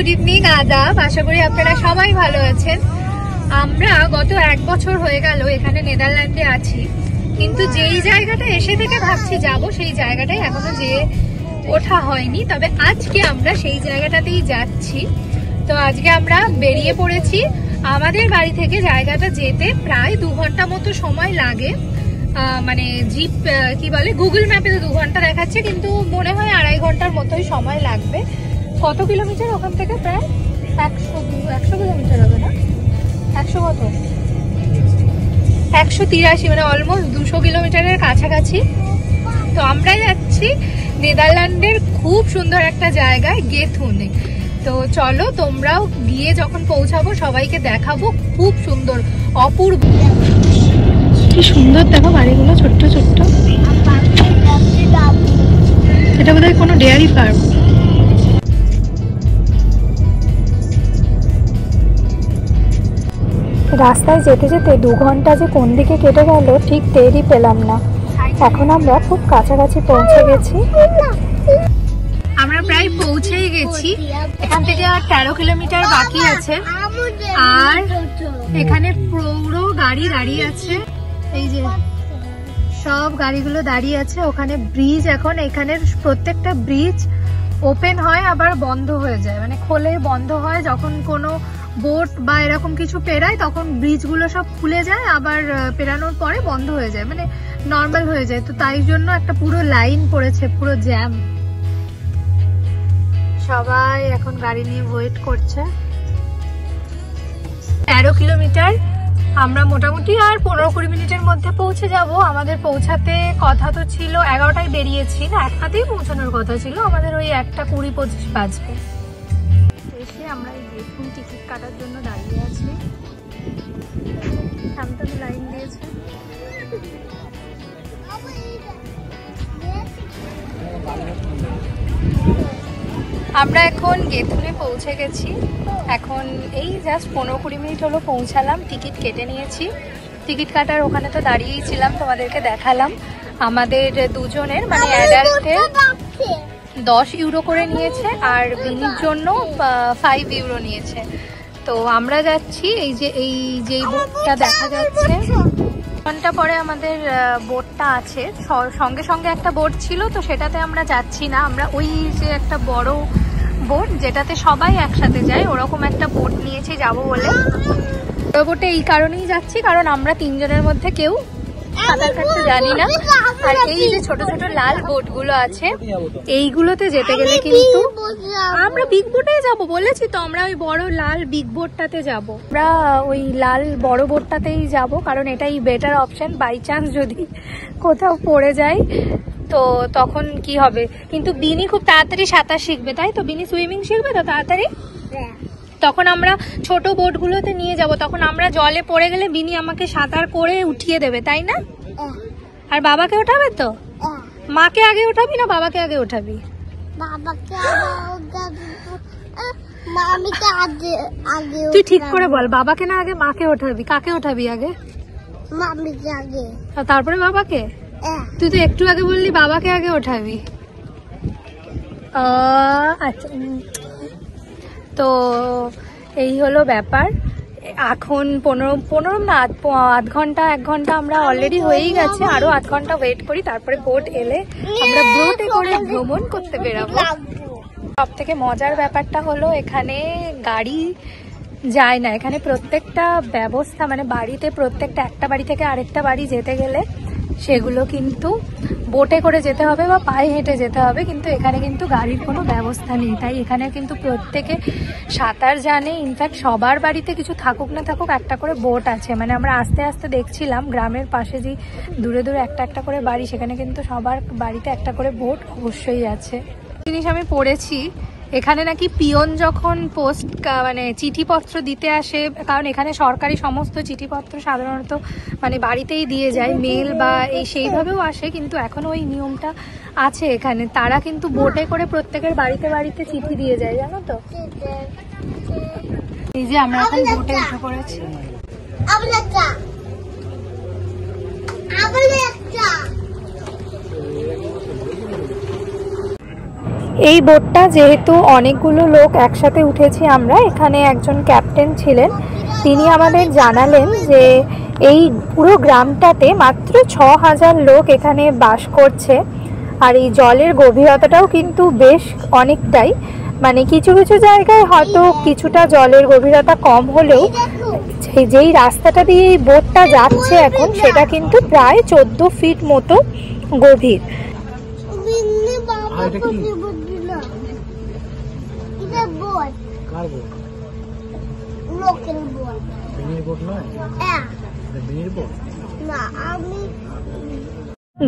Good evening, আদাব। আশা করি আপনারা সবাই ভালো আছেন। আমরা গত 1 বছর হয়ে গেল এখানে নেদারল্যান্ডে আছি, কিন্তু যেই জায়গাটা এসে থেকে ভাবছি যাব সেই জায়গাটাই এখনো যেয়ে ওঠা হয়নি। তবে আজকে আমরা সেই জায়গাটাতেই যাচ্ছি। তো আজকে আমরা বেরিয়ে পড়েছি। আমাদের বাড়ি থেকে জায়গাটা যেতে প্রায় 2 ঘন্টা মতো সময় লাগে। মানে জিপ কি বলে, গুগল ম্যাপে তো 2 ঘন্টা দেখাচ্ছে, কিন্তু মনে হয় 2.5 ঘন্টার মতোই সময় লাগবে। কত কিলোমিটার ওখান থেকে? প্রায় 100 কিলোমিটার হবে না? 100 কত, 183, মানে অলমোস্ট 200 কিলোমিটারের কাছাকাছি। তো আমরা যাচ্ছি নেদারল্যান্ডের খুব সুন্দর একটা জায়গায়, গেথুনে। তো চলো, তোমরাও গিয়ে যখন পৌঁছাবো সবাইকে দেখাবো। খুব সুন্দর, অপূর্ব, কি সুন্দর দেখো বাড়িগুলো, ছোট্ট ছোট্ট। এটা বোধহয় কোনো ডেয়ারি ফার্ম। রাস্তায় যেতে যেতে 2 ঘন্টা যে কোন দিকে কেটে গেল ঠিক টেরই পেলাম না। এখন আমরা খুব কাছাকাছি পৌঁছে গেছি। আমরা প্রায় পৌঁছেই গেছি। এখান থেকে আর 13 কিলোমিটার বাকি আছে। আর এখানে পুরো গাড়ি দাঁড়িয়ে আছে, এই যে সব গাড়িগুলো দাঁড়িয়ে আছে। ওখানে ব্রিজ, এখন এখানের প্রত্যেকটা ব্রিজ ওপেন হয় আবার বন্ধ হয়ে যায়, মানে খোলে বন্ধ হয়। যখন কোনো বোট বা এরকম কিছু পেরায় তখন ব্রিজগুলো সব খুলে যায়, আবার পেরানোর পরে বন্ধ হয়ে যায়, মানে নর্মাল হয়ে যায়। তো তাই জন্য একটা পুরো লাইন পড়েছে, পুরো জ্যাম। সবাই এখন গাড়ি নিয়ে ওয়েট করছে। 13 কিলোমিটার, আমরা মোটামুটি আর 15-20 মিনিটের মধ্যে পৌঁছে যাব। আমাদের পৌঁছাতে কথা তো ছিল 11টায় বেরিয়েছি, না 1টাতেই পৌঁছানোর কথা ছিল আমাদের, ওই 1:20-25 বাজবে। এসে আমরা এই গেথুন টিকিট কাটার জন্য দাঁড়িয়ে আছি। সামনে লাইন দিয়েছে। আমরা এখন গেথুনে পৌঁছে গেছি। এখন এই জাস্ট 15-20 মিনিট হলো পৌঁছালাম। টিকিট কেটে নিয়েছি। টিকিট কাটার ওখানে তো দাঁড়িয়েই ছিলাম, তোমাদেরকে দেখালাম। আমাদের দুজনের মানে অ্যাডাল্টের 10 ইউরো করে নিয়েছে, আর বিনির জন্য 5 ইউরো নিয়েছে। তো আমরা যাচ্ছি, এই যে বোটটা দেখা যাচ্ছে, ঘন্টা পরে আমাদের বোটটা আছে। সঙ্গে সঙ্গে একটা বোট ছিল, তো সেটাতে আমরা যাচ্ছি না। আমরা ওই যে একটা বড় বোট যেটাতে সবাই একসাথে যায়, ওরকম একটা বোট নিয়েছি যাব বলে। বড় বোটে এই কারণেই যাচ্ছি কারণ আমরা 3 জনের মধ্যে কেউ সাঁতার কাটতে জানি না। আর এই যে ছোট ছোট লাল বোট গুলো আছে, এইগুলোতে যেতে গেলে কিন্তু আমরা বিগ বোটে যাব বলেছি তো। আমরা ওই বড় লাল বিগ বোটটাতে যাব। আমরা ওই লাল বড় বোটটাতেই যাব, কারণ এটাই বেটার অপশন। বাই চান্স যদি কোথাও পড়ে যায় তো তখন কি হবে। কিন্তু বিনি খুব তাড়াতাড়ি সাঁতার শিখবে, তাই তো? বিনি সুইমিং শিখবে তো তাড়াতাড়ি। তখন আমরা ছোট বোটগুলোতে নিয়ে যাব, তখন আমরা জলে পড়ে গেলে বিনি আমাকে সাঁতার করে উঠিয়ে দেবে, তাই না? আর বাবাকে ওঠাবে তো? মাকে আগে ওঠাবি না বাবাকে আগে ওঠাবি? তুই ঠিক করে বল, বাবাকে না আগে মাকে ওঠাবি? কাকে ওঠাবি আগে? মামিকে আগে, তারপরে বাবাকে? তুই তো একটু আগে বললি বাবাকে আগে ওঠাবি। আচ্ছা, তো এই হলো ব্যাপার। এখন 15 না 1 ঘন্টা আমরা অলরেডি হয়েই গেছে। আরো 1 ঘন্টা ওয়েট করি, তারপরে বোট এলে আমরা বোটে করে ভ্রমণ করতে বেরাবো। সব থেকে মজার ব্যাপারটা হলো এখানে গাড়ি যায় না। এখানে প্রত্যেকটা ব্যবস্থা, মানে বাড়িতে প্রত্যেকটা, একটা বাড়ি থেকে আরেকটা বাড়ি যেতে গেলে সেগুলো কিন্তু বোটে করে যেতে হবে বা পায়ে হেঁটে যেতে হবে, কিন্তু এখানে কিন্তু গাড়ির কোনো ব্যবস্থা নেই। তাই এখানে কিন্তু প্রত্যেকে সাঁতার জানে। ইনফ্যাক্ট সবার বাড়িতে কিছু থাকুক না থাকুক একটা করে বোট আছে। মানে আমরা আস্তে আস্তে দেখছিলাম গ্রামের পাশে যে দূরে দূরে একটা করে বাড়ি, সেখানে কিন্তু সবার বাড়িতে একটা করে বোট অবশ্যই আছে। জিনিস আমি পড়েছি, এখানে নাকি পিয়ন যখন পোস্ট মানে চিঠিপত্র দিতে আসে, কারণ এখানে সরকারি সমস্ত চিঠিপত্র সাধারণত মানে বাড়িতেই দিয়ে যায়, মেল বা এই সেইভাবেও আসে, কিন্তু এখন ওই নিয়মটা আছে এখানে। তারা কিন্তু বোটে করে প্রত্যেকের বাড়িতে বাড়িতে চিঠি দিয়ে যায়, জানো তো? এই যে আমরা এখন বোটে উঠে পড়েছি। এই বোটটা যেহেতু অনেকগুলো লোক একসাথে উঠেছি আমরা, এখানে একজন ক্যাপ্টেন ছিলেন, তিনি আমাদের জানালেন যে এই পুরো গ্রামটাতে মাত্র 6000 লোক এখানে বাস করছে। আর এই জলের গভীরতাটাও কিন্তু বেশ অনেকটাই, মানে কিছু কিছু জায়গায় হয়তো কিছুটা জলের গভীরতা কম হলেও যেই রাস্তাটা দিয়ে এই বোটটা যাচ্ছে এখন, সেটা কিন্তু প্রায় 14 ফিট মতো গভীর।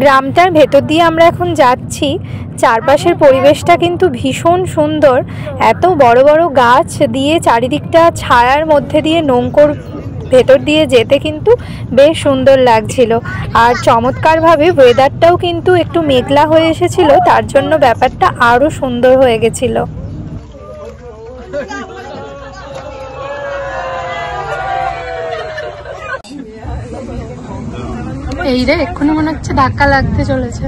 গ্রামটার ভেতর দিয়ে আমরা এখন যাচ্ছি। চারপাশের পরিবেশটা কিন্তু ভীষণ সুন্দর, এত বড় বড় গাছ দিয়ে চারিদিকটা ছায়ার মধ্যে দিয়ে নৌকোর ভেতর দিয়ে যেতে কিন্তু বেশ সুন্দর লাগছিল। আর চমৎকারভাবে ওয়েদারটাও কিন্তু একটু মেঘলা হয়ে এসেছিল, তার জন্য ব্যাপারটা আরও সুন্দর হয়ে গেছিল। এই রে, এক্ষুনি মনে হচ্ছে ধাক্কা লাগতে চলেছে।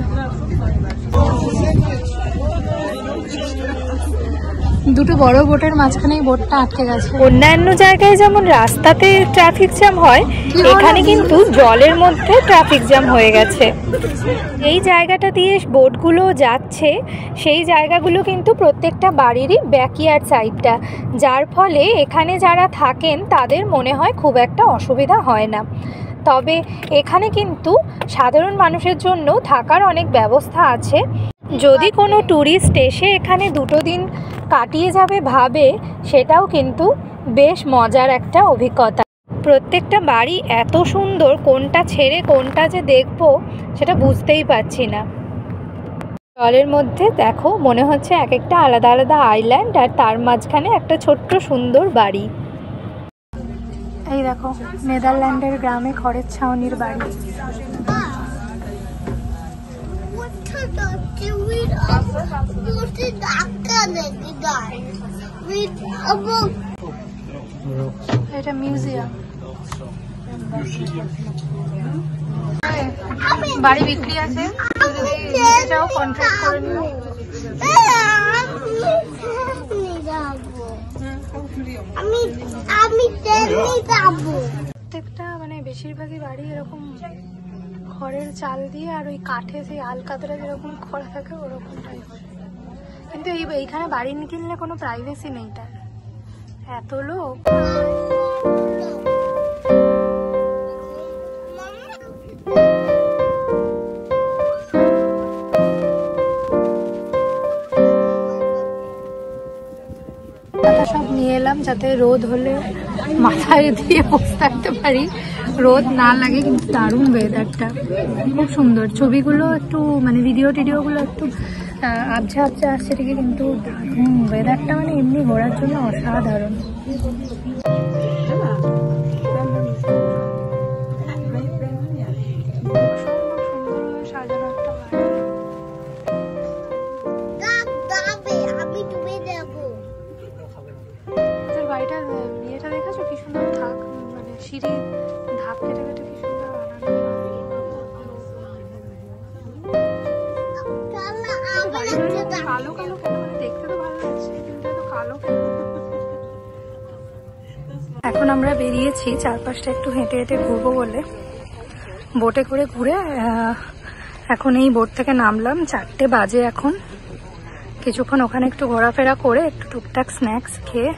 দুটো বড় বোটের মাঝখানেই বোটটা আটকে গেছে। অন্যান্য জায়গায় যেমন রাস্তাতে ট্রাফিক জ্যাম হয়, এখানে কিন্তু জলের মধ্যে ট্রাফিক জ্যাম হয়ে গেছে। এই জায়গাটা দিয়ে বোটগুলো যাচ্ছে, সেই জায়গাগুলো কিন্তু প্রত্যেকটা বাড়িরই ব্যাকইয়ার্ড সাইডটা, যার ফলে এখানে যারা থাকেন তাদের মনে হয় খুব একটা অসুবিধা হয় না। তবে এখানে কিন্তু সাধারণ মানুষের জন্য থাকার অনেক ব্যবস্থা আছে। যদি কোনো ট্যুরিস্ট এসে এখানে 2 দিন কাটিয়ে যাবে ভাবে, সেটাও কিন্তু বেশ মজার একটা অভিজ্ঞতা। প্রত্যেকটা বাড়ি এত সুন্দর, কোনটা ছেড়ে কোনটা যে দেখবো সেটা বুঝতেই পারছি না। জলের মধ্যে দেখো মনে হচ্ছে এক একটা আলাদা আলাদা আইল্যান্ড, আর তার মাঝখানে একটা ছোট্ট সুন্দর বাড়ি। এই দেখো নেদারল্যান্ডের গ্রামে খড়ের ছাউনির বাড়ি। এটা মিউজিয়াম। বাড়ি বিক্রি আছে, যাও কন্ট্রাক্ট করে নিও। প্রত্যেকটা মানে বেশিরভাগই বাড়ি এরকম খড়ের চাল দিয়ে, আর ওই কাঠে সেই আলকাতরা যেরকম খড় থাকে ওরকম টাইপের। কিন্তু এইখানে বাড়ি কিনলে কোনো প্রাইভেসি নেই, তার এত লোক। সব নিয়ে এলাম যাতে রোদ হলে মাথায় দিয়ে বসে থাকতে পারি, রোদ না লাগে। কিন্তু দারুণ ওয়েদারটা, খুব সুন্দর। ছবিগুলো একটু মানে ভিডিওগুলো একটু আবঝা আবঝা আসছে ঠিকই, কিন্তু দারুণ ওয়েদারটা, মানে এমনি ঘোরার জন্য অসাধারণ। বাড়িটার ইয়েটা দেখেছো কি সুন্দর, থাক মানে সিঁড়ি ধাপ কেটে কেটে কি সুন্দর বানানো। কালো কালো কেন, মানে দেখতে তো ভালো লাগছে কিন্তু এত কালো কেন। এখন আমরা বেরিয়েছি চারপাশটা একটু হেঁটে হেঁটে ঘুরবো বলে, বোটে করে ঘুরে এখন এই বোট থেকে নামলাম। 4টে বাজে এখন। কিছুক্ষণ ওখানে একটু ঘোরাফেরা করে একটু টুকটাক স্ন্যাক্স খেয়ে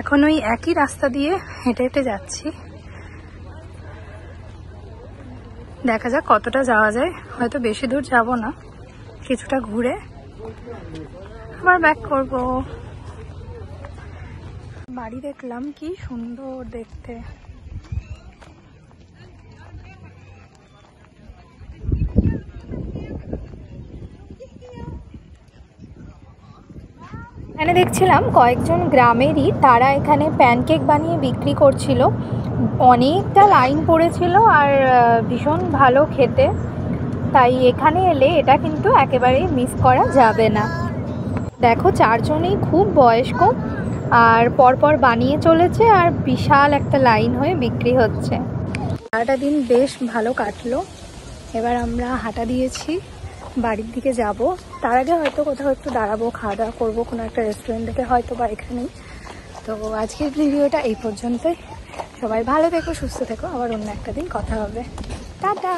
এখন ওই একই রাস্তা দিয়ে হেঁটে হেঁটে যাচ্ছি। দেখা যাক কতটা যাওয়া যায়, হয়তো বেশি দূর যাব না, কিছুটা ঘুরে আবার ব্যাক করব। বাড়ি দেখলাম কি সুন্দর দেখতে। এখানে দেখছিলাম কয়েকজন গ্রামেরই, তারা এখানে প্যানকেক বানিয়ে বিক্রি করছিল। অনেকটা লাইন পড়েছিল আর ভীষণ ভালো খেতে, তাই এখানে এলে এটা কিন্তু একেবারেই মিস করা যাবে না। দেখো 4 জনেই খুব বয়স্ক, আর পরপর বানিয়ে চলেছে, আর বিশাল একটা লাইন হয়ে বিক্রি হচ্ছে। সারাটা দিন বেশ ভালো কাটলো। এবার আমরা হাঁটা দিয়েছি বাড়ির দিকে যাব। তার আগে হয়তো কোথাও একটু দাঁড়াবো, খাওয়া দাওয়া করবো কোনো একটা রেস্টুরেন্ট থেকে হয়তো বা এখানেই। তো আজকের ভিডিওটা এই পর্যন্তই। সবাই ভালো থেকো, সুস্থ থেকো, আবার অন্য একটা দিন কথা হবে। টাটা।